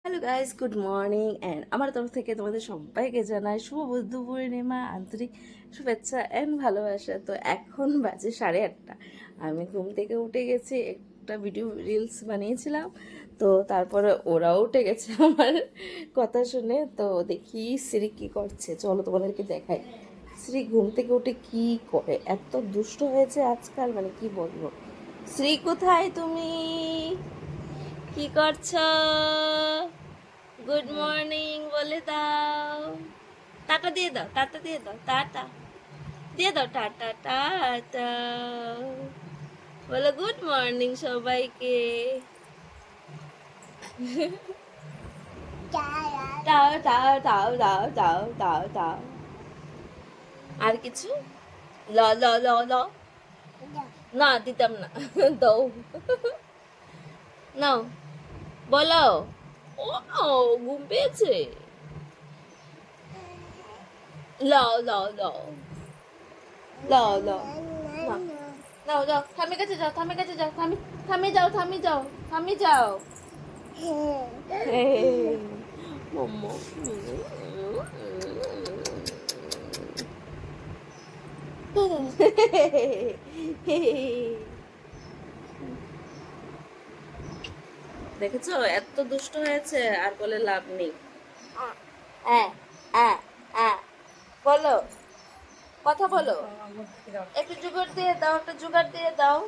Hello guys, good morning and আমার তরফ থেকে তোমাদের সবাইকে জানাই শুভ বুদ্ধ পূর্ণিমা, আন্তরিক শুভেচ্ছা অ্যান্ড ভালোবাসা। তো এখন বাজে 8:30। আমি ঘুম থেকে উঠে গেছি, একটা ভিডিও রিলস বানিয়েছিলাম। তো তারপরে ওরাও উঠে গেছে আমার কথা শুনে। তো দেখি শ্রী কী করছে, চলো তোমাদেরকে দেখাই। শ্রী ঘুম থেকে উঠে কি করে, এত দুষ্ট হয়েছে আজকাল, মানে কি বলবো। শ্রী কোথায় তুমি, কি করছো? গুড মর্নিং বলে দাও, টাটা দিয়ে দাও, টাটা দিয়ে দাও, টাটা দিয়ে দাও, টাটা টাটা বলো গুড মর্নিং সবাইকে। দাও দাও দাও দাও দাও দাও দাও। আর কিছু? ল ল ল ল। না দিতাম না। দাও, নাও, বলো। ও ঘুম পেয়েছে। লাও লাও লাও লাও লাও। না, যাও যাও, থামের কাছে যাও, থামের কাছে যাও, থামে যাও, থামে যাও, থামে যাও। মোমো। দেখেছো এত দুষ্ট হয়েছে, আর বলে লাভ নেই। হ্যাঁ হ্যাঁ হ্যাঁ, বলো, কথা বলো, একটু জোগাড় দিয়ে দাও, একটা জোগাড় দিয়ে দাও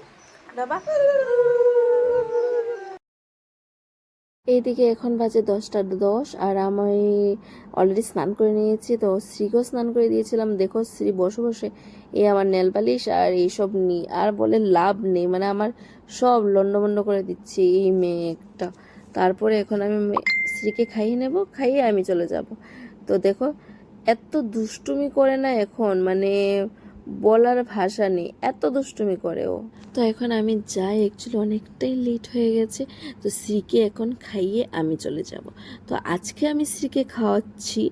বাবা। এইদিকে এখন বাজে 10টা 10, আর আমি অলরেডি স্নান করে নিয়েছি। তো শ্রীকেও স্নান করে দিয়েছিলাম। দেখো শ্রী বসে বসে এই আমার নেল পালিশ আর এইসব নি, আর বলে লাভ নেই, মানে আমার সব লন্ডভন্ড করে দিচ্ছে এই মেয়েটা। তারপরে এখন আমি শ্রীকে খাইয়ে নেব, খাইয়ে আমি চলে যাব। তো দেখো এত দুষ্টুমি করে না এখন, মানে বলার ভাষা নেই, এত দুষ্টুমি করে ও। তো এখন আমি যাই, অ্যাকচুয়ালি অনেকটাই লেট হয়ে গেছে। তো শ্রীকে এখন খাইয়ে আমি চলে যাব। তো আজকে আমি শ্রীকে খাওয়াচ্ছি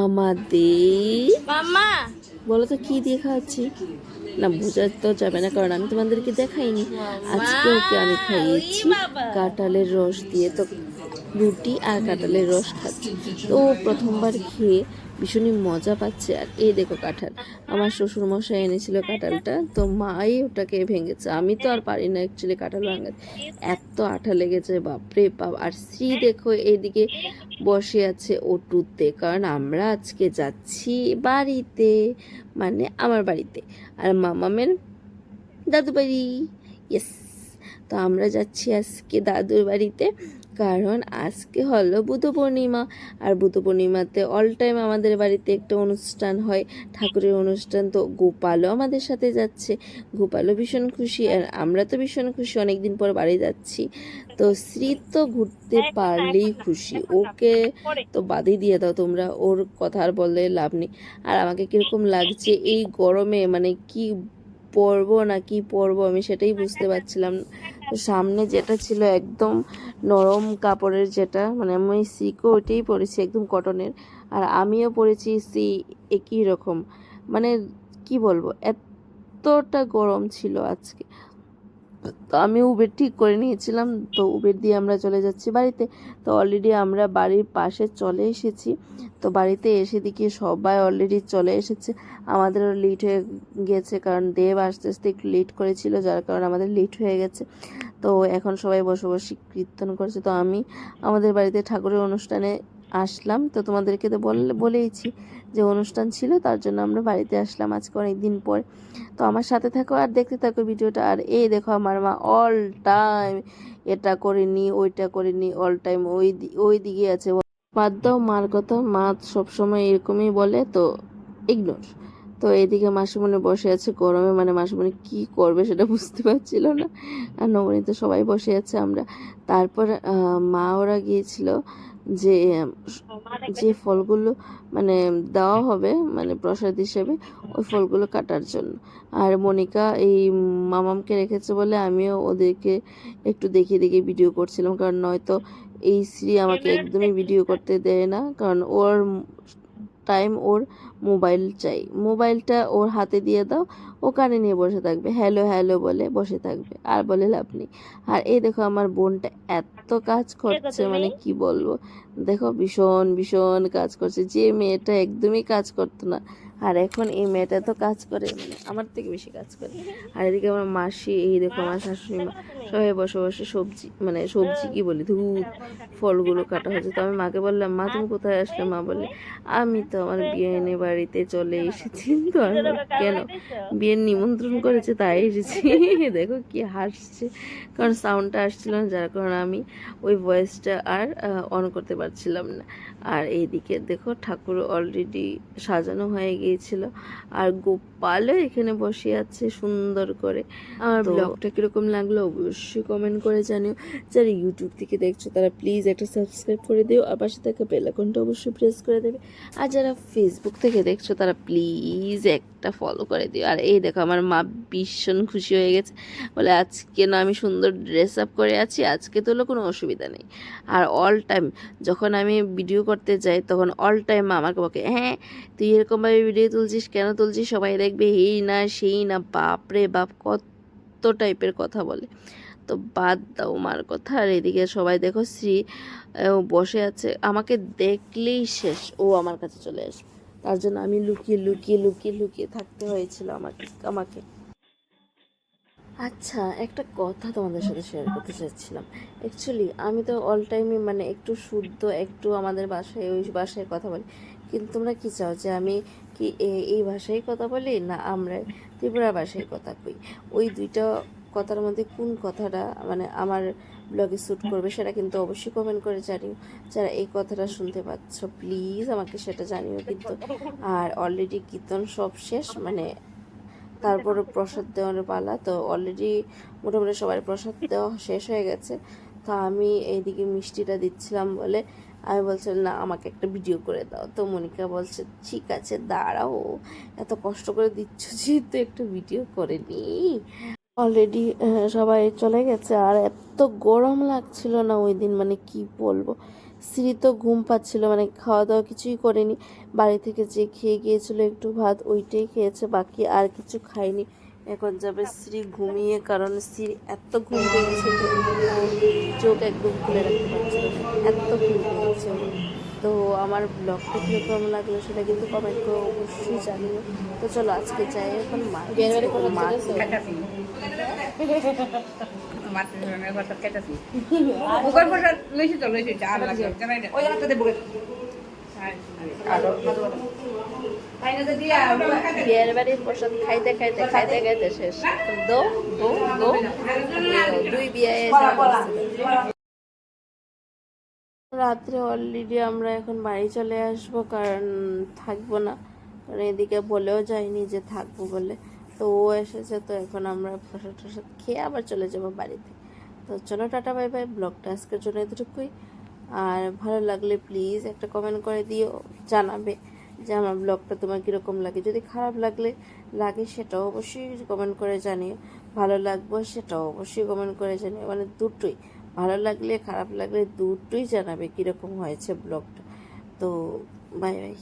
আমাদের মাম্মা। বলো তো কি দিয়ে খাওয়াচ্ছি? না বোঝা তো যাবে না, কারণ আমি তোমাদেরকে দেখাইনি। আজকে ওকে আমি খাইয়েছি কাঁঠালের রস দিয়ে। তো রুটি আর কাঁঠালের রস খাচ্ছি। তো ও প্রথমবার খেয়ে ভীষণই মজা পাচ্ছে। আর এই দেখো কাঁঠাল, আমার শ্বশুর মশাই এনেছিল কাঁঠালটা, তো মাই ওটাকে ভেঙেছে। আমি তো আর পারি না অ্যাকচুয়ালি কাঁঠাল ভাঙাতে, এত আঠা লেগেছে বাপরে বাপ। আর শ্রী দেখো এইদিকে বসে আছে ওটুতে, কারণ আমরা আজকে যাচ্ছি বাড়িতে, মানে আমার বাড়িতে আর মামামের দাদু বাড়ি। ইয়েস, তো আমরা যাচ্ছি আজকে দাদুর বাড়িতে, কারণ আজকে হলো বুদ্ধ পূর্ণিমা। আর বুদ্ধ পূর্ণিমাতে অল টাইম আমাদের বাড়িতে একটা অনুষ্ঠান হয়, ঠাকুরের অনুষ্ঠান। তো গোপালও আমাদের সাথে যাচ্ছে, গোপালও ভীষণ খুশি আর আমরা তো ভীষণ খুশি, অনেকদিন পর বাড়ি যাচ্ছি। তো শ্রী তো ঘুরতে পারলেই খুশি, ওকে তো বাদই দিয়ে দাও তোমরা, ওর কথা আর বললে লাভ নেই। আর আমাকে কিরকম লাগছে এই গরমে, মানে কি পরবো না কি পরবো আমি সেটাই বুঝতে পারছিলাম না। তো সামনে যেটা ছিল একদম নরম কাপড়ের, যেটা মানে আমি সিকো ওইটাই পরেছি একদম কটনের, আর আমিও পরেছি সি একই রকম। মানে কি বলবো, এতটা গরম ছিল আজকে। তো আমি উবের ঠিক করে নিয়েছিলাম, তো উবের দিয়ে আমরা চলে যাচ্ছি বাড়িতে। তো অলরেডি আমরা বাড়ির পাশে চলে এসেছি। তো বাড়িতে এসে দেখি সবাই অলরেডি চলে এসেছে, আমাদেরও লেট হয়ে গেছে, কারণ দেব আস্তে আস্তে একটু লেট করেছিল, যার কারণে আমাদের লেট হয়ে গেছে। তো এখন সবাই বসে বসে কীর্তন করছে। তো আমি আমাদের বাড়িতে ঠাকুরের অনুষ্ঠানে আসলাম, তো তোমাদেরকে তো বলেইছি যে অনুষ্ঠান ছিল, তার জন্য আমরা বাড়িতে আসলাম আজকে অনেক দিন পর। তো আমার সাথে থাকো আর দেখতে থাকো ভিডিওটা। আর এই দেখো আমার মা অল টাইম এটা করিনি ওইটা করিনি, অল টাইম ওই দিকে আছে। বাদ দাও মার কথা, মা সবসময় এরকমই বলে, তো ইগনোর। তো এইদিকে মাসিমণি বসে আছে গরমে, মানে মাসিমণি কি করবে সেটা বুঝতে পারছিল না, আর নবনীতে সবাই বসে আছে আমরা। তারপর মা ওরা গিয়েছিল যে যে ফলগুলো মানে দেওয়া হবে মানে প্রসাদ হিসেবে, ওই ফলগুলো কাটার জন্য। আর মনিকা এই মামামকে রেখেছে বলে আমিও ওদেরকে একটু দেখিয়ে দেখিয়ে ভিডিও করছিলাম, কারণ নয়তো এই শ্রী আমাকে একদমই ভিডিও করতে দেয় না, কারণ ওর টাইম ওর মোবাইল চাই, মোবাইলটা ওর হাতে দিয়ে দাও, ও কানে নিয়ে বসে থাকবে, হ্যালো হ্যালো বলে বসে থাকবে, আর বলে লাভ নেই। আর এই দেখো আমার বোনটা এত কাজ করছে, মানে কি বলবো, দেখো ভীষণ ভীষণ কাজ করছে। যে মেয়েটা একদমই কাজ করতো না, আর এখন এই মেয়েটা তো কাজ করে, মানে আমার থেকে বেশি কাজ করে। আর এদিকে আমার মাসি, এই দেখো আমার শাশুড়ি মা, সবাই বসে বসে সবজি, মানে সবজি কি বলি, ধুত ফলগুলো কাটা হচ্ছে। তো আমি মাকে বললাম, মা তুমি কোথায় আসলে? মা বললে, আমি তো আমার বিয়ে বাড়িতে চলে এসেছি। তো আমি বললাম, কেন? বিয়ের নিমন্ত্রণ করেছে তাই এসেছি। দেখো কি হাসছে, কারণ সাউন্ডটা আসছিল না, যার কারণে আমি ওই ভয়েসটা আর অন করতে পারছিলাম না। আর এইদিকে দেখো ঠাকুর অলরেডি সাজানো হয়ে গিয়েছিল, আর গোপালও এখানে বসে আছে সুন্দর করে। আমার ব্লগটা কিরকম লাগলো অবশ্যই কমেন্ট করে জানিও। যারা ইউটিউব থেকে দেখছো তারা প্লিজ একটা সাবস্ক্রাইব করে দিও, আর পাশে থাকা বেল আইকনটা অবশ্যই প্রেস করে দেবে। আর যারা ফেসবুক থেকে দেখছো তারা প্লিজ একটা ফলো করে দিও। আর এই দেখো আমার মা ভীষণ খুশি হয়ে গেছে, বলে আজকে না আমি সুন্দর ড্রেস আপ করে আছি, আজকে তোলো কোনো অসুবিধা নেই। আর অল টাইম যখন আমি ভিডিও করতে যাই তখন অল টাইম মা আমাকে বকে, হ্যাঁ তুই এরকমভাবে ভিডিও তুলছিস, কেন তুলছিস, সবাই দেখবে, এই না সেই না, বাপ রে বাপ কত টাইপের কথা বলে। তো বাদ দাও মার কথা। আর এদিকে সবাই দেখো শ্রী বসে আছে, আমাকে দেখলেই শেষ ও আমার কাছে চলে আসবে, তার জন্য আমি লুকিয়ে লুকিয়ে লুকিয়ে লুকিয়ে থাকতে হয়েছিল আমাকে। আচ্ছা, একটা কথা তোমাদের সাথে শেয়ার করতে চাচ্ছিলাম। অ্যাকচুয়ালি আমি তো অল টাইমই মানে একটু শুদ্ধ, একটু আমাদের বাসায় ওই ভাষায় কথা বলি, কিন্তু তোমরা কি চাও যে আমি কি এই ভাষায় কথা বলি, না আমরা ত্রিপুরা ভাষায় কথা কই? ওই দুইটা কথার মধ্যে কোন কথাটা মানে আমার ব্লগে শ্যুট করবে সেটা কিন্তু অবশ্যই কমেন্ট করে জানিও। যারা এই কথাটা শুনতে পাচ্ছ প্লিজ আমাকে সেটা জানিও কিন্তু। আর অলরেডি কীর্তন সব শেষ, মানে তারপরে প্রসাদ দেওয়ার পালা, তো অলরেডি মোটামুটি সবার প্রসাদ দেওয়া শেষ হয়ে গেছে। তো আমি এইদিকে মিষ্টিটা দিচ্ছিলাম বলে আমি বলছিলাম, না আমাকে একটা ভিডিও করে দাও। তো মনিকা বলছে, ঠিক আছে দাঁড়াও, এত কষ্ট করে দিচ্ছ যেহেতু একটা ভিডিও করে নিই। অলরেডি সবাই চলে গেছে, আর এত গরম লাগছিল না ওই দিন, মানে কি বলবো। শ্রী তো ঘুম পাচ্ছিল, মানে খাওয়া দাওয়া কিছুই করেনি, বাড়ি থেকে যে খেয়ে গিয়েছিল একটু ভাত ওইটাই খেয়েছে, বাকি আর কিছু খায়নি। এখন যাবে শ্রী ঘুমিয়ে, কারণ শ্রী এত ঘুম পেয়েছে চোখ একদম খুলে রাখতে পারছিল না, এত ঘুম পেয়েছে। তো আমার ব্লগটা কীরকম লাগলো সেটা কিন্তু কমেন্ট করে অবশ্যই জানিও। তো চলো আজকে যাই এখন মা বিয়ের বাড়ির প্রসাদ খাইতে খাইতে খাইতে খাইতে শেষ। দো দো দো দুই বিয়ে রাত্রে অলরেডি আমরা এখন বাড়ি চলে আসবো, কারণ থাকবো না, কারণ এদিকে বলেও যায়নি যে থাকবো বলে। তো ও এসেছে, তো এখন আমরা প্রসাদ টসাদ খেয়ে আবার চলে যাবো বাড়িতে। তো চলো টাটা বাই বাই, ব্লগটা আজকের জন্য এতটুকুই। আর ভালো লাগলে প্লিজ একটা কমেন্ট করে দিও, জানাবে যে আমার ব্লগটা তোমার কীরকম লাগে। যদি খারাপ লাগে সেটাও অবশ্যই কমেন্ট করে জানিও, ভালো লাগবে সেটাও অবশ্যই কমেন্ট করে জানিও, মানে দুটোই, ভালো লাগলে খারাপ লাগলে দুটোই জানাবে কীরকম হয়েছে ব্লগটা। তো বাই বাই।